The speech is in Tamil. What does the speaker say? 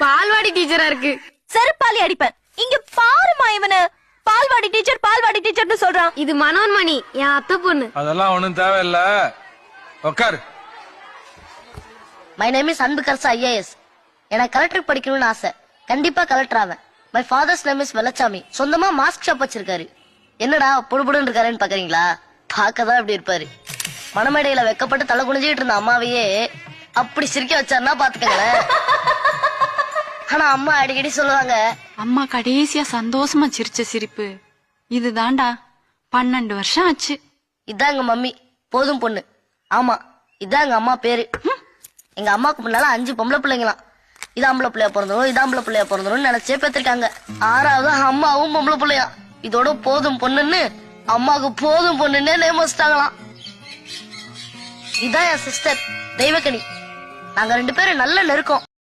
பால்வாடி டீச்சரா இருக்கு. செருப்பாலி அடிப்பேன். இங்க பாருமா இவனு பால்வாடி டீச்சர்னு சொல்றான். இது மனோன்மணி, என் அத்தை பொண்ணு. அதெல்லாம் ஒண்ணும் தேவையில்ல, உட்காரு. My name is Anbukarasu IAS. எனக்கு கலெக்டர் படிக்கணும்னு ஆசை. கண்டிப்பா கலெக்டர் ஆவேன். My father's name is Vellachami. சொந்தமா மாஸ்க் ஷாப் வச்சிருக்காரு. என்னடா புடுபுடுன்னு இருக்காருன்னு பாக்குறீங்களா? பாக்கதான் இப்படி இருப்பாரு. மணமேடையில வெக்கப்பட்டு தலை குனிஞ்சிட்டு இருந்த அம்மாவையே அப்படி சிரிக்க வச்சாருன்னா பாத்துக்கங்களேன். ஆனா அம்மா அடிக்கடி சொல்லுவாங்க, அம்மா கடைசியா சந்தோஷமா சிரிச்ச சிரிப்பு இதுதான்டா. 12 வருஷம் ஆச்சு. இதாங்க மம்மி போதும் பொண்ணு. ஆமா இதாங்க அம்மா பேரு. எங்க அம்மாக்கு முன்னால 5 பொம்பளை பிள்ளைங்களாம். இது ஆம்பளை பிள்ளையா பிறந்தரும், இது ஆம்பளை பிள்ளையா பிறந்தரும் நினைச்சே பெற்றிருக்காங்க. 6வது அம்மாவும் பொம்பளை பிள்ளையா. இதோட போதும் பொண்ணுன்னு அம்மாவுக்கு போதும் பொண்ணுன்னே நேம் வச்சிட்டாங்களாம். இதான் என் சிஸ்டர் தெய்வக்கனி. நாங்க 2 பேரும் நல்ல நெருக்கம்.